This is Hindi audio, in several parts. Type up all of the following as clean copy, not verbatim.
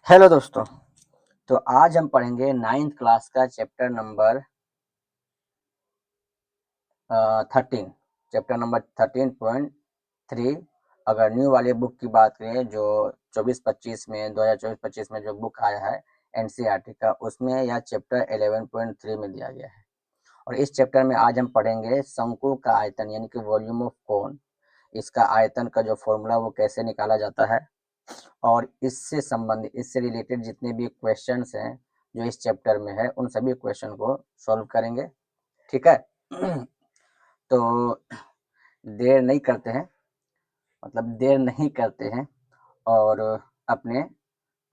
हेलो दोस्तों। तो आज हम पढ़ेंगे 9th क्लास का चैप्टर नंबर 13। Chapter number 13.3। अगर न्यू वाले बुक की बात करें जो 24-25 में 2024-25 में जो बुक आया है एनसीईआरटी का, उसमें यह चैप्टर 11.3 में दिया गया है। और इस चैप्टर में आज हम पढ़ेंगे शंकु का आयतन यानी कि वॉल्यूम ऑफ कोन। इसका आयतन का जो फॉर्मूला वो कैसे निकाला जाता है और इससे संबंधित इससे रिलेटेड जितने भी क्वेश्चंस हैं जो इस चैप्टर में है उन सभी क्वेश्चन को सॉल्व करेंगे। ठीक है। तो देर नहीं करते हैं और अपने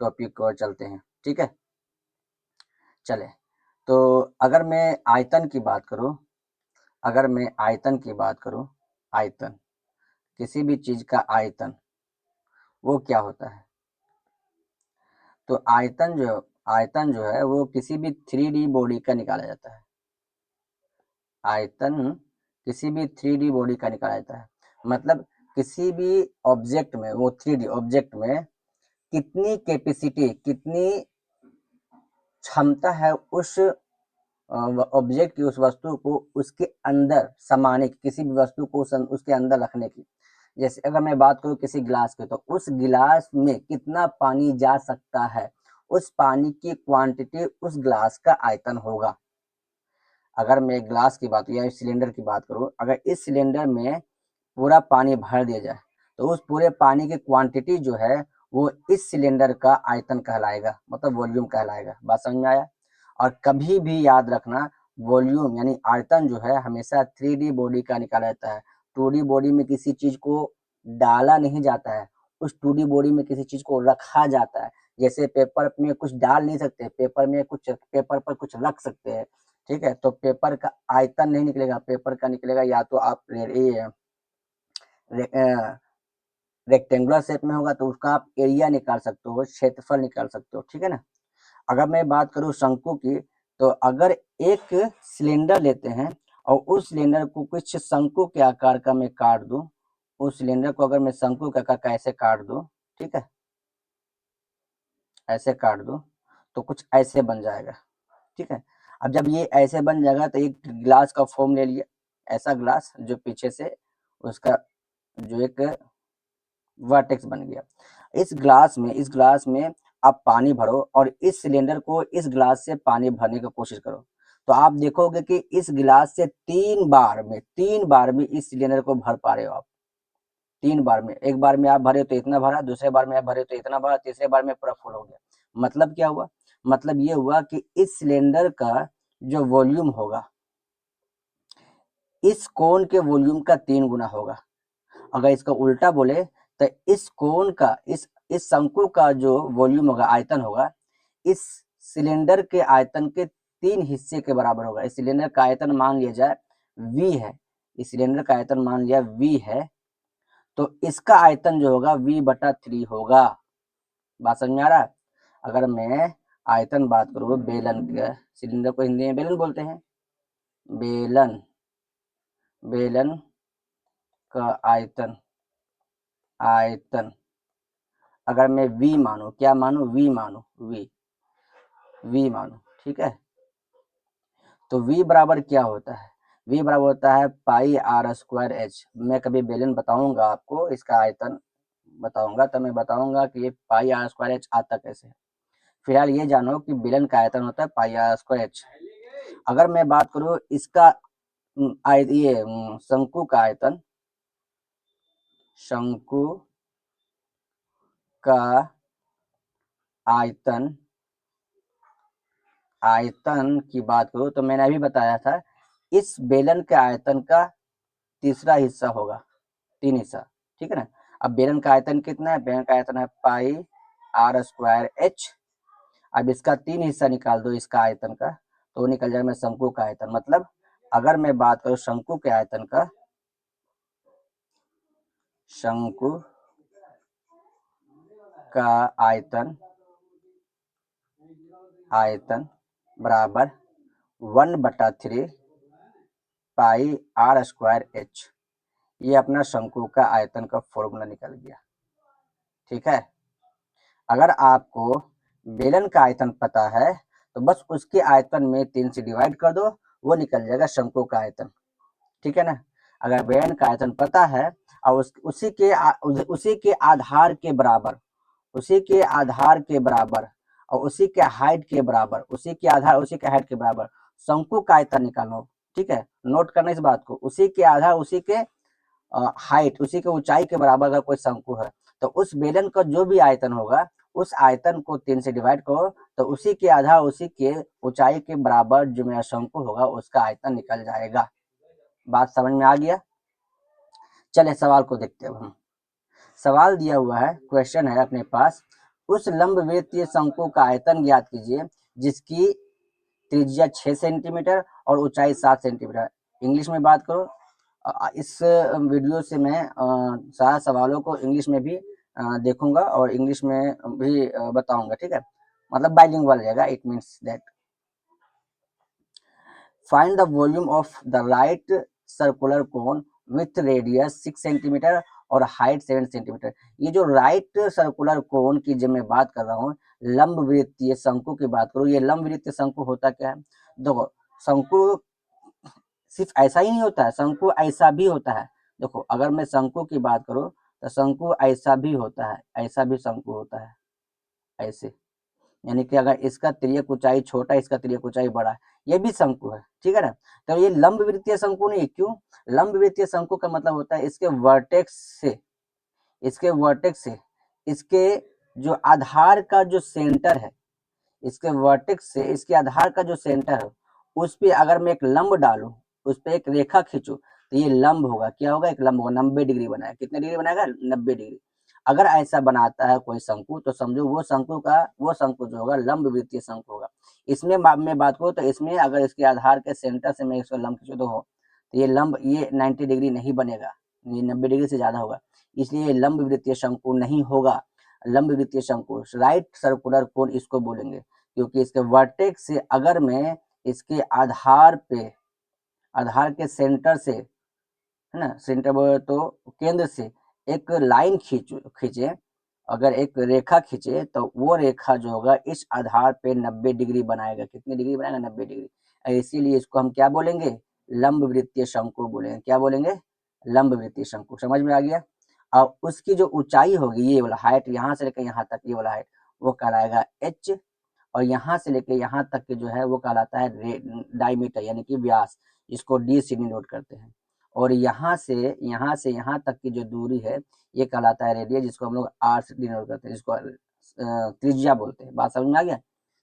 टॉपिक को चलते हैं। ठीक है, चले। तो अगर मैं आयतन की बात करूं आयतन, किसी भी चीज का आयतन वो क्या होता है? तो आयतन जो है वो किसी भी 3D बॉडी का निकाला जाता है। आयतन किसी भी 3D बॉडी का निकाला जाता है, मतलब किसी भी ऑब्जेक्ट में, वो 3D ऑब्जेक्ट में कितनी कैपेसिटी, कितनी क्षमता है उस ऑब्जेक्ट की, उस वस्तु को उसके अंदर समाने की, किसी भी वस्तु को उसके अंदर रखने की। जैसे अगर मैं बात करूं किसी गिलास की, तो उस गिलास में कितना पानी जा सकता है, उस पानी की क्वांटिटी उस गिलास का आयतन होगा। अगर मैं ग्लास की बात या सिलेंडर की बात करूं, अगर इस सिलेंडर में पूरा पानी भर दिया जाए तो उस पूरे पानी की क्वांटिटी जो है वो इस सिलेंडर का आयतन कहलाएगा, मतलब वॉल्यूम कहलाएगा। बात समझ में आया? और कभी भी याद रखना, वॉल्यूम यानी आयतन जो है हमेशा 3D बॉडी का निकाला जाता है। 2D बॉडी में किसी चीज को डाला नहीं जाता है, उस 2D बॉडी में किसी चीज को रखा जाता है। जैसे पेपर में कुछ डाल नहीं सकते, पेपर पर कुछ रख सकते हैं। ठीक है, तो पेपर का आयतन नहीं निकलेगा, पेपर का निकलेगा या तो आप रेक्टेंगुलर शेप में होगा तो उसका आप एरिया निकाल सकते हो, क्षेत्रफल निकाल सकते हो। ठीक है ना। अगर मैं बात करूं शंकु की, तो अगर एक सिलेंडर लेते हैं और उस सिलेंडर को कुछ शंकु के आकार का मैं काट दूं, उस सिलेंडर को अगर मैं शंकु के आकार का ऐसे काट दूं, ठीक है, ऐसे काट दूं तो कुछ ऐसे बन जाएगा। ठीक है। अब जब ये ऐसे बन जाएगा तो एक ग्लास का फॉर्म ले लिया, ऐसा ग्लास जो पीछे से उसका जो एक वर्टेक्स बन गया। इस ग्लास में आप पानी भरो और इस सिलेंडर को इस ग्लास से पानी भरने की कोशिश करो, तो आप देखोगे कि इस गिलास से 3 बार में इस सिलेंडर को भर पा रहे हो आप। 3 बार में, एक बार में आप भरे तो इतना भरा, दूसरे बार में आप भरे तो इतना भरा, तीसरे बार में पूरा फुल हो गया। मतलब क्या हुआ? मतलब ये हुआ कि इस सिलेंडर का जो वॉल्यूम होगा इस कोन के वॉल्यूम का 3 गुना होगा। अगर इसका उल्टा बोले तो इस कोन का, इस शंकु का जो वॉल्यूम होगा, आयतन होगा, इस सिलेंडर के आयतन के 3 हिस्से के बराबर होगा। इस सिलेंडर का आयतन मान लिया जाए V है, इस सिलेंडर का आयतन मान लिया V है, तो इसका आयतन जो होगा V/3 होगा। बात समझ में आ रहा है? अगर मैं आयतन बात करूँ बेलन के, सिलेंडर को हिंदी में बेलन बोलते हैं, बेलन बेलन का आयतन अगर मैं V मानू, क्या मानू? V मानू, V मानू। ठीक है, तो V बराबर क्या होता है? V बराबर होता है πr²h। मैं कभी बेलन बताऊंगा आपको, इसका आयतन बताऊंगा तो मैं बताऊंगा कि ये πr²h आता कैसे है। फिलहाल ये जानो कि बेलन का आयतन होता है πr²h। अगर मैं बात करूं इसका शंकु का आयतन, शंकु का आयतन की बात करूं तो मैंने अभी बताया था इस बेलन के आयतन का तीसरा हिस्सा होगा, 3 हिस्सा। ठीक है ना। अब बेलन का आयतन कितना है? बेलन का आयतन है πr²h। अब इसका 3 हिस्सा निकाल दो इसका आयतन का, तो वो निकल जाएगा शंकु का आयतन। मतलब अगर मैं बात करूं शंकु के आयतन का, शंकु का आयतन बराबर 1/3 πr²h। ये अपना शंकु का आयतन का फॉर्मूला निकल गया। ठीक है। अगर आपको बेलन का आयतन पता है तो बस उसके आयतन में 3 से डिवाइड कर दो, वो निकल जाएगा शंकु का आयतन, ठीक है ना। अगर बेलन का आयतन पता है और उसी के आधार के बराबर, उसी के आधार के बराबर और उसी के हाइट के बराबर, उसी के आधार उसी के हाइट के बराबर शंकु का आयतन निकालो, ठीक है। नोट करना इस बात को, उसी के आधार उसी के हाइट उसी के ऊंचाई के बराबर अगर कोई शंकु है तो उस बेलन का जो भी आयतन होगा उस आयतन को 3 से डिवाइड करो तो उसी के आधार उसी के ऊंचाई के बराबर जो मेरा शंकु होगा उसका आयतन निकल जाएगा। बात समझ में आ गया। चले सवाल को देखते हैं हम। सवाल दिया हुआ है, क्वेश्चन है अपने पास, उस लंबवृत्तीय शंकु का आयतन ज्ञात कीजिए जिसकी त्रिज्या 6 सेंटीमीटर और ऊंचाई 7 सेंटीमीटर। इंग्लिश में बात करो, इस वीडियो से मैं सारे सवालों को इंग्लिश में भी देखूंगा और इंग्लिश में भी बताऊंगा, ठीक है। मतलब बाइलिंगुअल रहेगा, it means that find the volume of the right circular cone with radius 6 centimetre और हाइट 7 सेंटीमीटर। ये जो राइट सर्कुलर कोन की जब मैं बात कर रहा हूँ, लंबवृत्तीय शंकु की बात करूँ, ये लंबवृत्तीय शंकु होता क्या है? देखो, शंकु सिर्फ ऐसा ही नहीं होता है, शंकु ऐसा भी होता है। देखो, अगर मैं शंकु की बात करूं तो शंकु ऐसा भी होता है, ऐसा भी शंकु होता है, ऐसे, यानी कि अगर इसका तिर्यक ऊंचाई छोटा, इसका तिर्यक ऊंचाई बड़ा, ये भी शंकु है, ठीक है ना। तो ये लंबवृत्तीय शंकु नहीं, क्यों? लंबवृत्तीय शंकु का मतलब होता है इसके वर्टेक्स से, इसके वर्टेक्स से इसके जो आधार का जो सेंटर है, इसके वर्टेक्स से इसके आधार का जो सेंटर है उस पे अगर मैं एक लंब डालूं, उस पे एक रेखा खींचूं तो ये लंब होगा, क्या होगा? एक लंब होगा, 90 डिग्री बनाएगा। कितने डिग्री बनाएगा? 90 डिग्री। अगर ऐसा बनाता है कोई शंकु तो समझो वो शंकु जो होगा लंबवृत्तीय शंकु होगा। इसमें मैं बात करूँ तो इसमें अगर इसके आधार के सेंटर से मैं इसको लंब खींचूं तो ये 90 डिग्री नहीं बनेगा, ये 90 डिग्री से ज्यादा होगा, इसलिए ये लंबवृत्तीय शंकु नहीं होगा। लंबवृत्तीय शंकु, राइट सर्कुलर कोन इसको बोलेंगे, क्योंकि इसके वर्टेक्स से अगर मैं इसके आधार के सेंटर से, है ना, सेंटर बोले तो केंद्र से एक लाइन खींचे, अगर एक रेखा खींचे तो वो रेखा जो होगा इस आधार पे 90 डिग्री बनाएगा। कितनी डिग्री बनाएगा? 90 डिग्री। इसीलिए इसको हम क्या बोलेंगे? लंबवृत्तीय शंकु बोलेंगे। क्या बोलेंगे? लंबवृत्तीय शंकु। समझ में आ गया। अब उसकी जो ऊंचाई होगी, ये वाला हाइट, यहाँ से लेकर यहाँ तक ये वाला हाइट, वो कहलाएगा एच, और यहाँ से लेके यहाँ तक के जो है वो कहलाता है डायमीटर, यानी कि व्यास, इसको डी से डिनोट करते हैं। और यहाँ से यहाँ तक की जो दूरी है ये कहलाता है रेडियस, जिसको हम लोग आर से डिनोट करते हैं, जिसको त्रिज्या बोलते हैं। बात समझ में आ गया।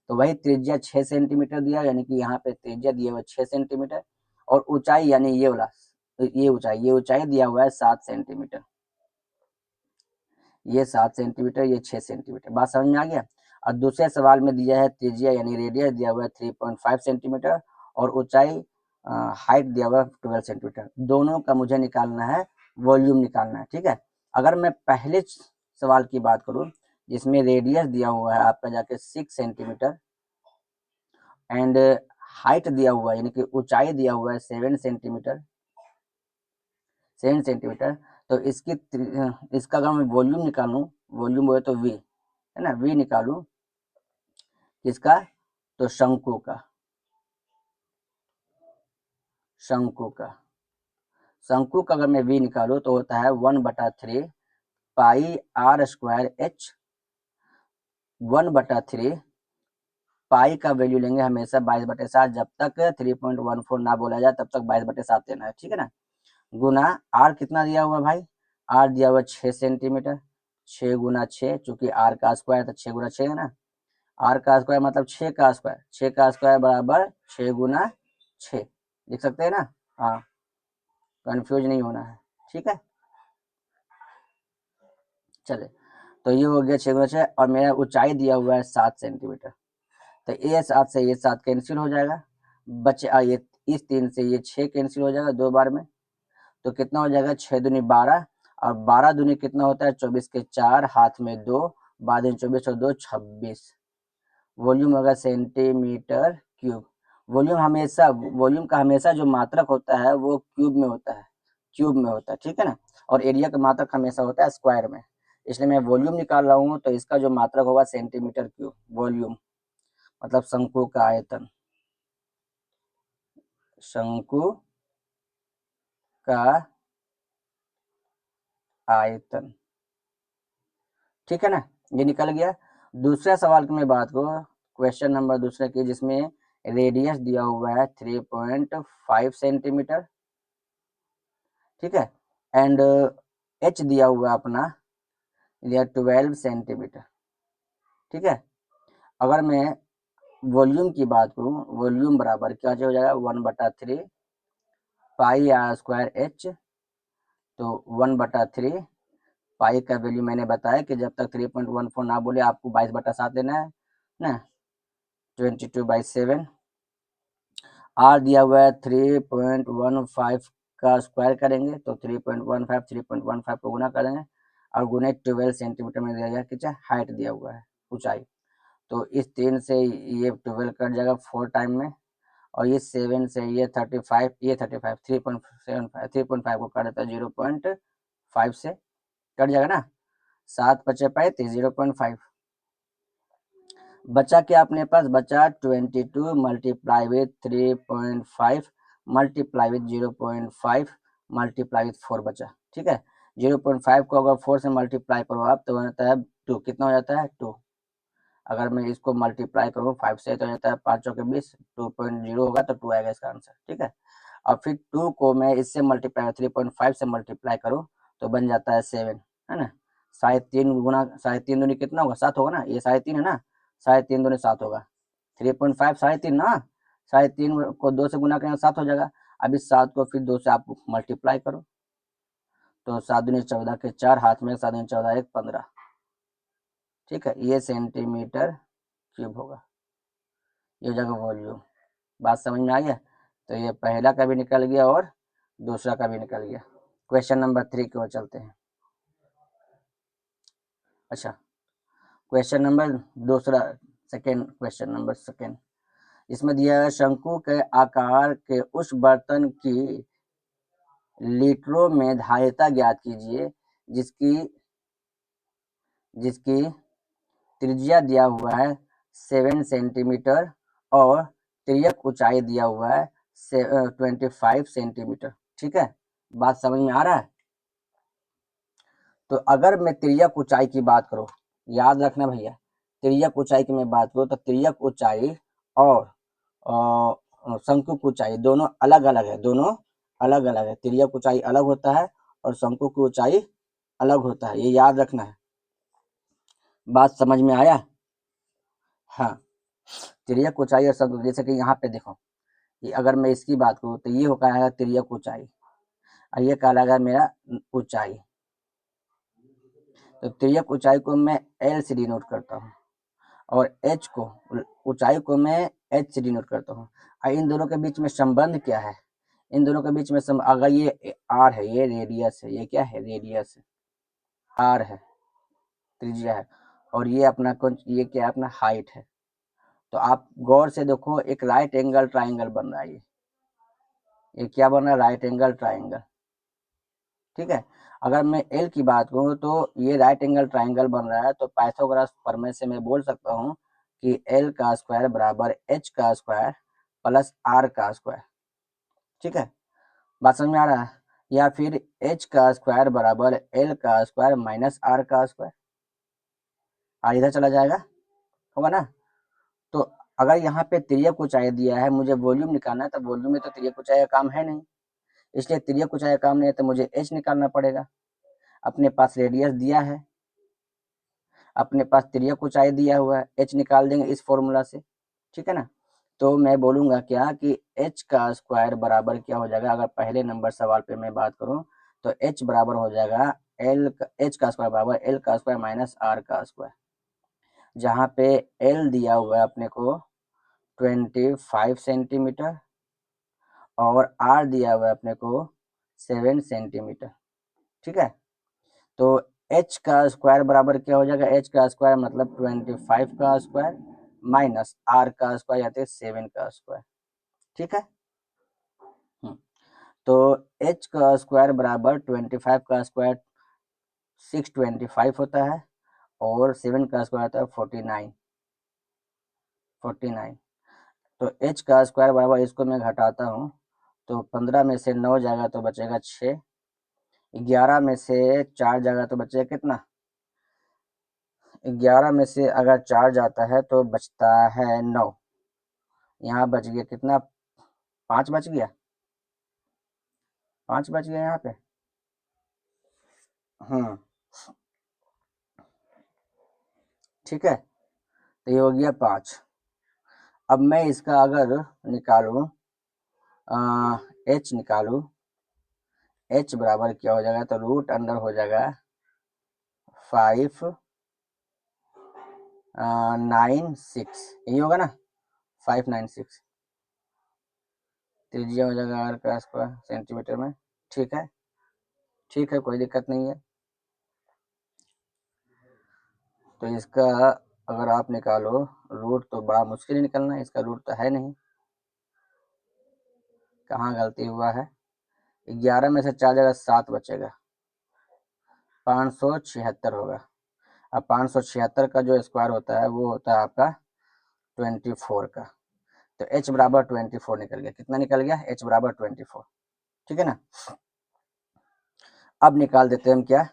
तो वही त्रिज्या 6 सेंटीमीटर दिया, यानी कि यहाँ पे त्रिज्या दिया हुआ 6 सेंटीमीटर, और ऊंचाई यानी ये वाला, ये ऊंचाई दिया हुआ है 7 सेंटीमीटर, ये 7 सेंटीमीटर, ये 6 सेंटीमीटर। बात समझ में आ गया। और दूसरे सवाल में दिया है त्रिज्या यानी रेडियस दिया हुआ है 3.5 सेंटीमीटर और ऊंचाई हाइट दिया हुआ है 12 सेंटीमीटर। दोनों का मुझे निकालना है, वॉल्यूम निकालना है, ठीक है। अगर मैं पहले सवाल की बात करूं जिसमें रेडियस दिया हुआ है आपका जाके 6 सेंटीमीटर एंड हाइट दिया हुआ है यानी कि ऊंचाई दिया हुआ है 7 सेंटीमीटर, तो इसका अगर मैं वॉल्यूम निकालूं, वॉल्यूम बोले तो वी, है ना, वी निकालूं किसका? तो शंकु का, शंकु का अगर मैं वी निकालूं तो होता है 1/3 पाई आर स्क्वायर एच, 1/3 पाई का वैल्यू लेंगे हमेशा 22/7, जब तक 3.14 ना बोला जाए तब तक 22/7 लेना है, ठीक है ना। गुना आर कितना दिया हुआ भाई? आर दिया हुआ 6 सेंटीमीटर, 6 गुना 6, चूंकि आर का स्क्वायर तो 6 गुना 6 है ना, आर का स्क्वायर मतलब 6 का स्क्वायर, 6 का स्क्वायर बराबर 6 गुना 6, लिख सकते हैं ना। हाँ, कंफ्यूज नहीं होना है, ठीक है। चले, तो ये हो गया 6 गुना 6, और मेरा ऊंचाई दिया हुआ है 7 सेंटीमीटर, तो ये 7 से ये 7 कैंसिल हो जाएगा, बचे ये इस 3 से ये 6 कैंसिल हो जाएगा 2 बार में, तो कितना हो जाएगा? 6 दूनी 12, और 12 दूनी कितना होता है? 24 के 4, हाथ में 2, 12 24 और 2 26, वॉल्यूम होगा सेंटीमीटर क्यूब। वॉल्यूम का हमेशा जो मात्रक होता है वो क्यूब में होता है, ठीक है ना। और एरिया का मात्रक हमेशा होता है स्क्वायर में। इसलिए मैं वॉल्यूम निकाल रहा हूँ, तो इसका जो मात्रक होगा सेंटीमीटर क्यूब। वॉल्यूम मतलब शंकु का आयतन, शंकु का आयतन, ठीक है ना, ये निकल गया। दूसरा सवाल की मैं बात करूँ, क्वेश्चन नंबर दूसरे की, जिसमें रेडियस दिया हुआ है 3.5 सेंटीमीटर, ठीक है, एंड एच दिया हुआ है अपना 12 सेंटीमीटर, ठीक है। अगर मैं वॉल्यूम की बात करूँ, वॉल्यूम बराबर क्या हो जाएगा, 1/3 पाई आर स्क्वायर एच, तो 1/3 पाई का वैल्यू मैंने बताया कि जब तक 3.14 ना बोले आपको 22/7 लेना है ना, 22/7। आर दिया हुआ है 3.15 का स्क्वायर करेंगे तो 3.15 को गुना करेंगे और गुने 12 सेंटीमीटर में दिया गया कि हाइट दिया हुआ है, ऊंचाई, तो इस 3 से ये 12 कट जाएगा 4 टाइम में, और ये 7 से ये 35, ये 35 3.75 3.5 को काट देता है 0.5 से, कट जाएगा ना, 7 × 5 = 0.5, बचा क्या अपने पास, बचा 22 multiply with 3.5 multiply with 0.5 multiply with 4 बचा, ठीक है। 0.5 को अगर 4 से मल्टीप्लाई करो आप तो होता है 2, कितना हो जाता है 2। अगर मैं इसको मल्टीप्लाई करूँ 5 से तो हो जाता है 5 चौके 20, 2.0 होगा तो 2 आएगा इसका आंसर, ठीक है। और फिर 2 को मैं इससे मल्टीप्लाई 3.5 से मल्टीप्लाई करूँ तो बन जाता है 7, है ना। 3.5 गुना 3.5 दूनी कितना होगा, 7 होगा ना, ये 3.5 है ना, 3.5 दूनी 7 होगा, 3.5 3.5 ना, 3.5 को 2 से गुना करेंगे 7 हो जाएगा। अब इस 7 को फिर 2 से आप मल्टीप्लाई करो तो 7 दूनी 14 के 4, हाथ में 7 दूनी 14 1 15, ठीक है, ये सेंटीमीटर क्यूब होगा, ये हो जाएगा वॉल्यूम। बात समझ में आ गया, तो ये पहला का भी निकल गया और दूसरा का भी निकल गया। क्वेश्चन नंबर 3 की ओर चलते हैं। अच्छा, क्वेश्चन नंबर दूसरा, क्वेश्चन नंबर सेकेंड, इसमें दिया है शंकु के आकार के उस बर्तन की लीटरों में धारिता ज्ञात कीजिए जिसकी जिसकी त्रिज्या दिया हुआ है 7 सेंटीमीटर और तिर्यक ऊंचाई दिया हुआ है 25 सेंटीमीटर, ठीक है। बात समझ में आ रहा है। तो अगर मैं तिर्यक ऊंचाई की बात करूं, याद रखना भैया, तिर्यक ऊंचाई की मैं बात करूं तो तिर्यक ऊंचाई और शंकु की ऊंचाई दोनों अलग अलग है, दोनों अलग अलग है। तिर्यक ऊंचाई अलग होता है और शंकु की ऊंचाई अलग होता है, ये याद रखना है। बात समझ में आया। हाँ, तिर्यक ऊंचाई और शंकु, जैसे कि यहाँ पे देखो, कि अगर मैं इसकी बात करूँ तो ये होगा है तिर्यक ऊंचाई और ये कहलाएगा मेरा ऊंचाई। तो तिर्यक ऊंचाई को मैं एल से डिनोट करता हूँ और एच को, ऊंचाई को मैं एच से डिनोट करता हूँ। और इन दोनों के बीच में संबंध क्या है, इन दोनों के बीच में अगर ये आर है, ये रेडियस है, ये क्या है रेडियस है, आर है त्रिज्या है, और ये अपना ये क्या है अपना हाइट है। तो आप गौर से देखो, एक राइट एंगल ट्राइंगल बन रहा है, ये क्या बन रहा है, राइट एंगल ट्राइंगल, ठीक है। अगर मैं एल की बात करूँ तो ये राइट एंगल ट्राइंगल बन रहा है, तो पाइथागोरस प्रमेय से मैं बोल सकता हूँ कि एल का स्क्वायर बराबर एच का स्क्वायर प्लस आर का स्क्वायर, ठीक है। बात समझ में आ रहा है। या फिर एच का स्क्वायर बराबर एल का स्क्वायर माइनस आर का स्क्वायर, आर इधर चला जाएगा, होगा ना। तो अगर यहाँ पे तिर्यक ऊंचाई दिया है, मुझे वॉल्यूम निकालना है, तो वॉल्यूम में तो तिर्यक ऊंचाई का काम है नहीं, इसलिए तिर्यक ऊंचाई का काम नहीं है तो मुझे एच निकालना पड़ेगा। अपने पास रेडियस दिया है, अपने पास तिर्यक ऊंचाई दिया हुआ है, एच निकाल देंगे इस फॉर्मूला से, ठीक है ना। तो मैं बोलूंगा क्या कि एच का स्क्वायर बराबर क्या हो जाएगा, अगर पहले नंबर सवाल पे मैं बात करूं तो एच बराबर हो जाएगा एच का स्क्वायर बराबर एल का स्क्वायर माइनस आर का स्क्वायर, जहाँ पे एल दिया हुआ है अपने को 25 सेंटीमीटर और आर दिया हुआ है अपने को 7 सेंटीमीटर, ठीक है। तो एच का स्क्वायर बराबर क्या हो जाएगा, एच का स्क्वायर मतलब 25 का स्क्वायर माइनस आर का स्क्वायर यानी 7 का स्क्वायर, ठीक है। तो एच का स्क्वायर बराबर 25 का स्क्वायर 625 होता है और 7 का स्क्वायर होता है 49। तो h का स्क्वायर बराबर, इसको मैं घटाता हूँ तो 15 में से 9 जाएगा तो बचेगा 6, 11 में से 4 जाएगा तो बचेगा कितना, 11 में से अगर 4 जाता है तो बचता है 9, यहाँ बच गया कितना, 5 बच गया, 5 बच गया यहाँ पे। ठीक है, तो ये हो गया 5। अब मैं इसका अगर निकालूं, h निकालूं, h बराबर क्या हो जाएगा, तो रूट अंडर हो जाएगा 596, यही होगा ना, 596। त्रिज्या हो जाएगा r का स्क्वायर सेंटीमीटर में। ठीक है, ठीक है, कोई दिक्कत नहीं है। तो इसका अगर आप निकालो रूट तो बड़ा मुश्किल ही निकलना है, इसका रूट तो है नहीं, कहाँ गलती हुआ है। 11 में से 4 जगह 7 बचेगा, 576 होगा। अब 576 का जो स्क्वायर होता है वो होता है आपका 24 का, तो h बराबर 24 निकल गया। कितना निकल गया, h बराबर 24। ठीक है ना। अब निकाल देते हैं हम क्या,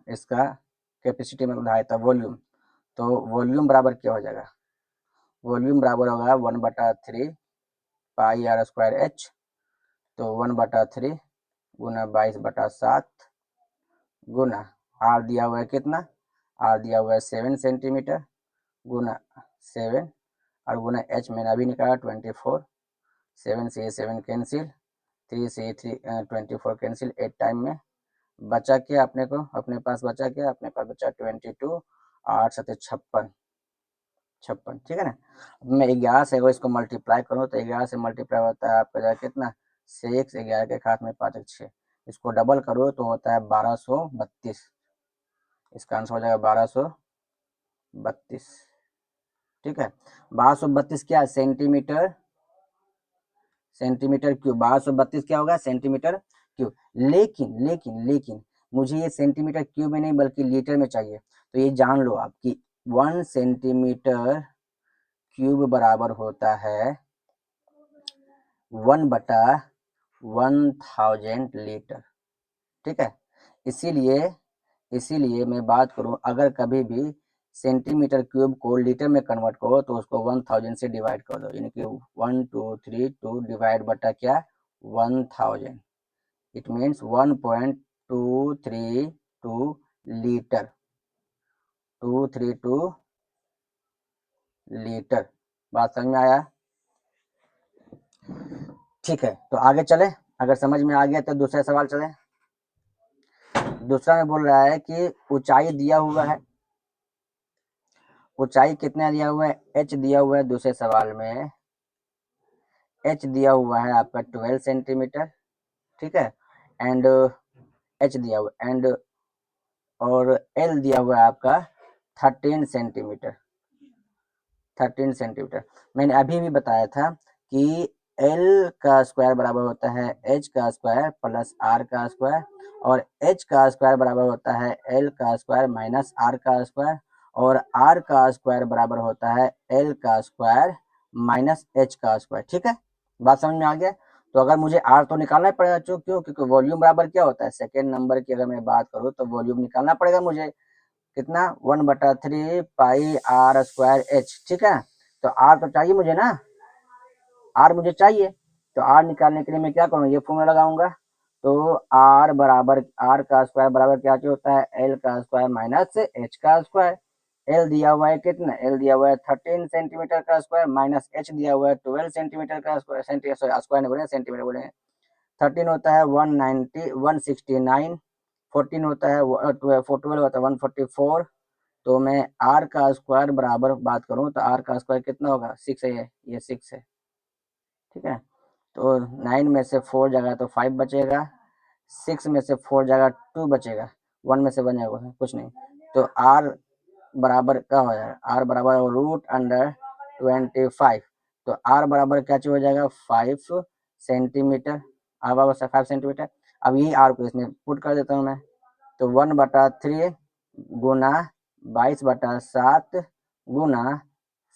इसका कैपेसिटी में उठाया था वॉल्यूम, तो वॉल्यूम बराबर क्या हो जाएगा, वॉल्यूम बराबर होगा 1/3 पाई आर स्क्वायर एच, तो 1/3 गुना 22/7 गुना आर दिया हुआ है कितना, आर दिया हुआ है 7 सेंटीमीटर गुना 7 और गुना एच मैंने अभी निकाला 24, 7 से 7 कैंसिल, 3 से 3 24 कैंसिल, 8 टाइम में बचा क्या अपने को, अपने पास बचा क्या, अपने पास बचा 22, 8 7 56, ठीक है ना। अब मैं 11 से अगर इसको मल्टीप्लाई करूँ तो 11 से मल्टीप्लाई होता है आपका जाएगा कितना, 6, 11 के हाथ में 5 6, इसको डबल करो तो होता है 1232, इसका आंसर हो जाएगा 1232। ठीक है, 1232 क्या है, सेंटीमीटर क्यूब, 1232 क्या होगा, सेंटीमीटर क्यूब। लेकिन मुझे ये सेंटीमीटर क्यूब में नहीं बल्कि लीटर में चाहिए, तो ये जान लो आप कि 1 सेंटीमीटर क्यूब बराबर होता है 1/1000 लीटर। ठीक है, इसीलिए मैं बात करूं, अगर कभी भी सेंटीमीटर क्यूब को लीटर में कन्वर्ट करो तो उसको 1000 से डिवाइड कर दो, यानी कि 1 2 3 2 डिवाइड बटा क्या, 1000, इट मीन्स 1.232 लीटर, 232 लीटर। बात समझ में आया। ठीक है, तो आगे चले, अगर समझ में आ गया तो दूसरा सवाल चले। दूसरा में बोल रहा है कि ऊंचाई दिया हुआ है, ऊंचाई कितना दिया हुआ है, h दिया हुआ है दूसरे सवाल में, h दिया हुआ है आपका 12 सेंटीमीटर। ठीक है, एंड h दिया हुआ एंड और l दिया हुआ है आपका 13 सेंटीमीटर, 13 सेंटीमीटर। मैंने अभी भी बताया था कि l का स्क्वायर बराबर होता है h का स्क्वायर प्लस r का स्क्वायर, और h का स्क्वायर बराबर होता है l का स्क्वायर माइनस r का स्क्वायर, और r का स्क्वायर बराबर होता है l का स्क्वायर माइनस h का स्क्वायर। ठीक है, बात समझ में आ गया। तो अगर मुझे r तो निकालना पड़ेगा, क्यों, क्योंकि वॉल्यूम बराबर क्या होता है, सेकेंड नंबर की अगर मैं बात करूँ तो वॉल्यूम निकालना पड़ेगा मुझे, कितना, 1/3 पाई आर स्क्वायर एच। ठीक है, तो आर तो चाहिए मुझे ना, आर मुझे चाहिए, तो आर निकालने के लिए मैं क्या करूँ, ये फॉर्मूला लगाऊंगा, तो आर बराबर, आर का स्क्वायर बराबर क्या होता है, एल का स्क्वायर माइनस एच का स्क्वायर। एल दिया हुआ है कितना, एल दिया हुआ है 13 सेंटीमीटर का स्क्वायर माइनस एच दिया हुआ है 12 सेंटीमीटर का स्क्वायर, स्क्वायर नहीं बोले, सेंटीमीटर बोले। 13 होता है 190 169, 14 होता है 12 होता है 144, तो मैं आर का स्क्वायर बराबर बात करूं तो आर का स्क्वायर कितना होगा, 6 है, ये 6 है। ठीक है, तो 9 में से 4 जाएगा तो 5 बचेगा, 6 में से 4 जाएगा 2 बचेगा, 1 में से बन जाएगा कुछ नहीं, तो आर बराबर क्या हो जाएगा, आर बराबर √25, तो आर बराबर क्या चीज हो जाएगा, 5 सेंटीमीटर, आर बराबर 5 सेंटीमीटर। अब यही आर को इसमें पुट कर देता हूँ मैं, तो 1/3 गुना 22/7 गुना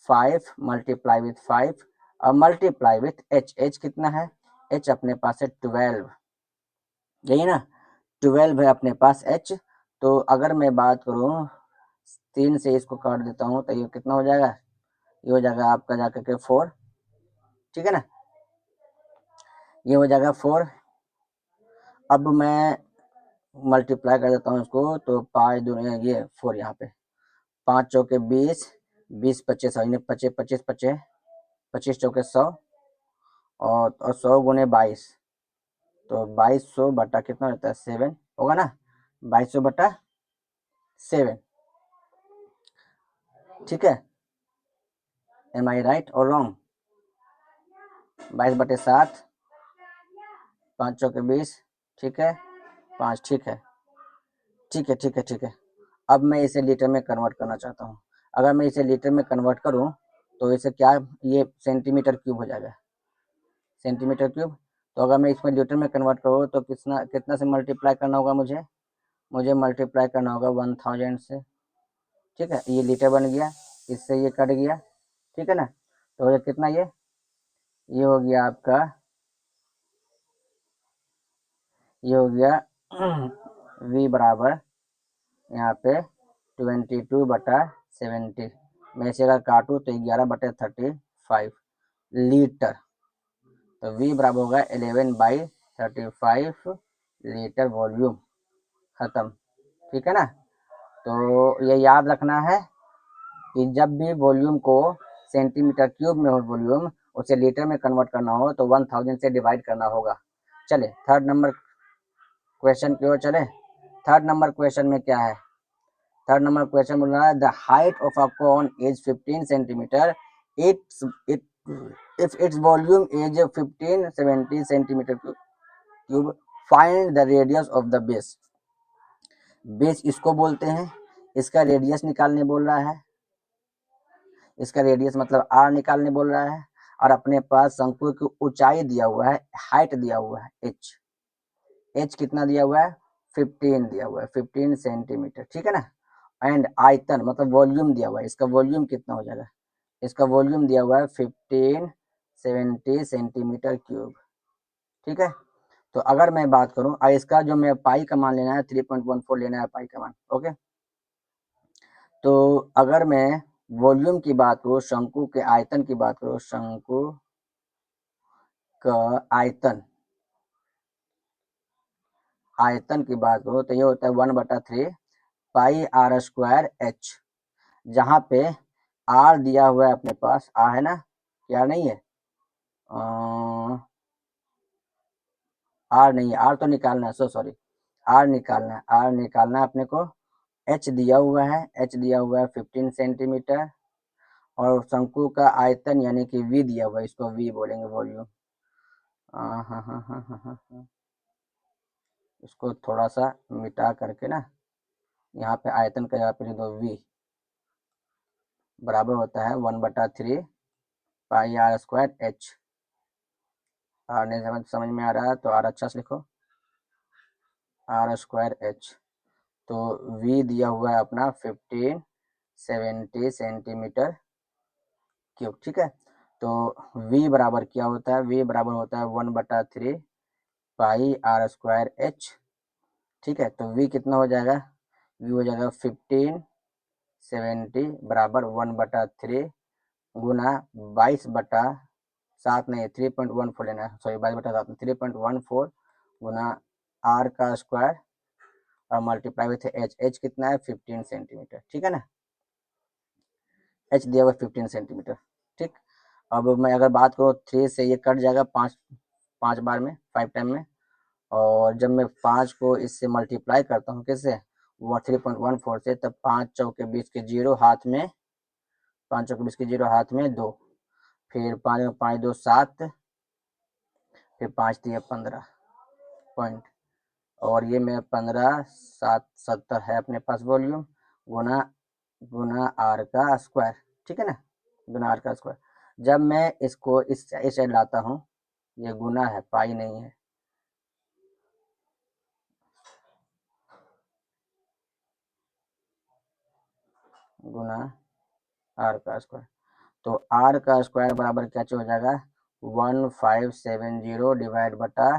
5 मल्टीप्लाई विथ 5 और मल्टीप्लाई विथ एच। एच कितना है? एच अपने पास है 12, यही ना, 12 है अपने पास एच। तो अगर मैं बात करूँ 3 से इसको काट देता हूँ तो ये कितना हो जाएगा? ये हो जाएगा आपका जाकर के 4, ठीक है ना, ये हो जाएगा 4। अब मैं मल्टीप्लाई कर देता हूँ इसको, तो 5 दूनी ये 4 यहाँ पे, 5 चौके 20, 20 25 25 25 25 25 चौके 100 और 100 गुने 22, तो 2200 बटा कितना रहता है? 7 होगा ना, 2200 बटा 7, ठीक है। एम आई राइट और रॉन्ग? 22/7, 5 चौके 20, ठीक है, 5, ठीक है, ठीक है, ठीक है, ठीक है। अब मैं इसे लीटर में कन्वर्ट करना चाहता हूँ। अगर मैं इसे लीटर में कन्वर्ट करूँ तो इसे क्या, ये सेंटीमीटर क्यूब हो जाएगा, सेंटीमीटर क्यूब। तो अगर मैं इसमें लीटर में कन्वर्ट करूँ तो कितना कितना से मल्टीप्लाई करना होगा मुझे? मुझे मल्टीप्लाई करना होगा 1000 से, ठीक है। ये लीटर बन गया, इससे ये कट गया, ठीक है ना। तो ये कितना, ये हो गया आपका, ये हो गया v बराबर यहाँ पे 22/70, मैं इसे अगर काटूँ तो 11/35 लीटर, तो v बराबर होगा 11/35 लीटर वॉल्यूम, खत्म, ठीक है ना। तो ये याद रखना है कि जब भी वॉल्यूम को सेंटीमीटर क्यूब में हो वॉल्यूम, उसे लीटर में कन्वर्ट करना हो तो 1000 से डिवाइड करना होगा। चले थर्ड नंबर क्वेश्चन की ओर चले। थर्ड नंबर क्वेश्चन में क्या है? थर्ड नंबर क्वेश्चन बोल रहा है the height of a cone is 15 centimetre, it's it if its volume is 1570 centimetre cube, find the radius of the base. Base इसको बोलते हैं, इसका रेडियस निकालने बोल रहा है, इसका रेडियस मतलब आर निकालने बोल रहा है, और अपने पास शंकु की ऊंचाई दिया हुआ है, हाइट दिया हुआ है एच, एच कितना दिया हुआ है? 15 दिया हुआ है, 15 सेंटीमीटर, ठीक है ना। एंड आयतन मतलब वॉल्यूम दिया हुआ है, इसका वॉल्यूम कितना हो जाएगा? इसका वॉल्यूम दिया हुआ है 1570 सेंटीमीटर क्यूब, ठीक है। तो अगर मैं बात करूं, इसका जो मैं पाई का मान लेना है 3.14 लेना है पाई का मान, ओके। तो अगर मैं वॉल्यूम की बात करूं, शंकु के आयतन की बात करूं, शंकु का आयतन, आयतन की बात करूं तो ये होता है 1/3 पाई आर स्क्वायर एच, जहां पे आर दिया हुआ है अपने पास, आर है ना, क्या नहीं है, आर नहीं है, आर तो निकालना है, सॉरी, आर निकालना है, आर निकालना है अपने को। एच दिया हुआ है, एच दिया हुआ है 15 सेंटीमीटर, और शंकु का आयतन यानी कि वी दिया हुआ है, इसको वी बोलेंगे, वॉल्यूम। हाँ हाँ हाँ हाँ हाँ हाँ, इसको थोड़ा सा मिटा करके ना, यहाँ पे आयतन का यहाँ पे लिख दो वी, बराबर होता है 1/3 पाई आर स्क्वायर एच। आर नहीं समझ में आ रहा है तो आर अच्छा से लिखो, आर स्क्वायर एच। तो v दिया हुआ है अपना 1570 सेंटीमीटर क्यूब, ठीक है। तो v बराबर क्या होता है? v बराबर होता है 1/3 पाई आर स्क्वायर एच, ठीक है। तो v कितना हो जाएगा? v हो जाएगा 1570 बराबर 1/3 गुना 22/7 नहीं 3.14 लेना है, सॉरी 22/7 3.14 गुना आर का स्क्वायर और मल्टीप्लाई विथ एच, एच कितना है? 15 सेंटीमीटर, ठीक है ना, एच दिया हुआ 15 सेंटीमीटर, ठीक। अब मैं अगर बात करूँ 3 से ये कट जाएगा 5 बार में, 5 टाइम में, और जब मैं 5 को इससे मल्टीप्लाई करता हूँ किससे? वो 3.14 से, तब 5 चौके 20 के जीरो हाथ में, 5 चौके 20 के जीरो हाथ में 2, फिर 5 में 5 2 7, फिर 5 दिया 15 पॉइंट, और ये मेरा 15/7 है अपने पास वॉल्यूम, गुना गुना आर का स्क्वायर, ठीक है ना, गुना आर का स्क्वायर। जब मैं इसको इस साइड लाता हूँ, ये गुना है, पाई नहीं है, गुना आर का स्क्वायर। तो आर का स्क्वायर बराबर क्या हो जाएगा 1570 डिवाइड बटा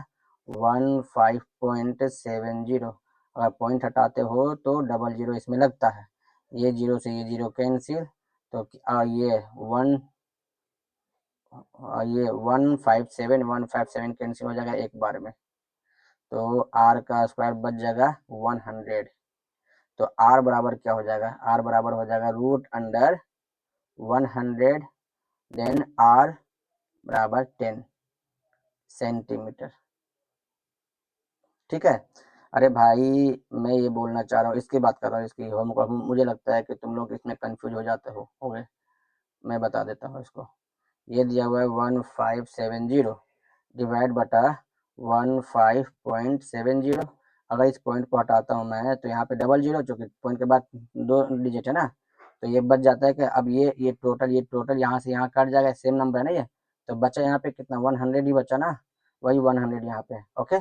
15.70। अगर पॉइंट हटाते हो तो डबल जीरो इसमें लगता है, ये जीरो से ये जीरो कैंसिल, तो ये 157 कैंसिल हो जाएगा एक बार में, तो आर का स्क्वायर बच जाएगा 100। तो आर बराबर क्या हो जाएगा, आर बराबर हो जाएगा √100, देन आर बराबर 10 सेंटीमीटर। ठीक है। अरे भाई मैं ये बोलना चाह रहा हूँ, इसकी बात कर रहा हूँ, इसकी मुझे लगता है कि तुम लोग इसमें कंफ्यूज हो जाते हो गए। मैं बता देता हूँ इसको। ये दिया हुआ है 1570 डिवाइड बटा 15.70। अगर इस पॉइंट को हटाता हूँ मैं तो यहाँ पे डबल जीरो, चूंकि पॉइंट के बाद 2 डिजिट है ना, तो ये बच जाता है कि अब ये टोटल यहाँ से यहाँ कट जाएगा, सेम नंबर है ना ये, तो बचा यहाँ पे कितना 100 ही बचा ना, वही 100 यहाँ पे। ओके।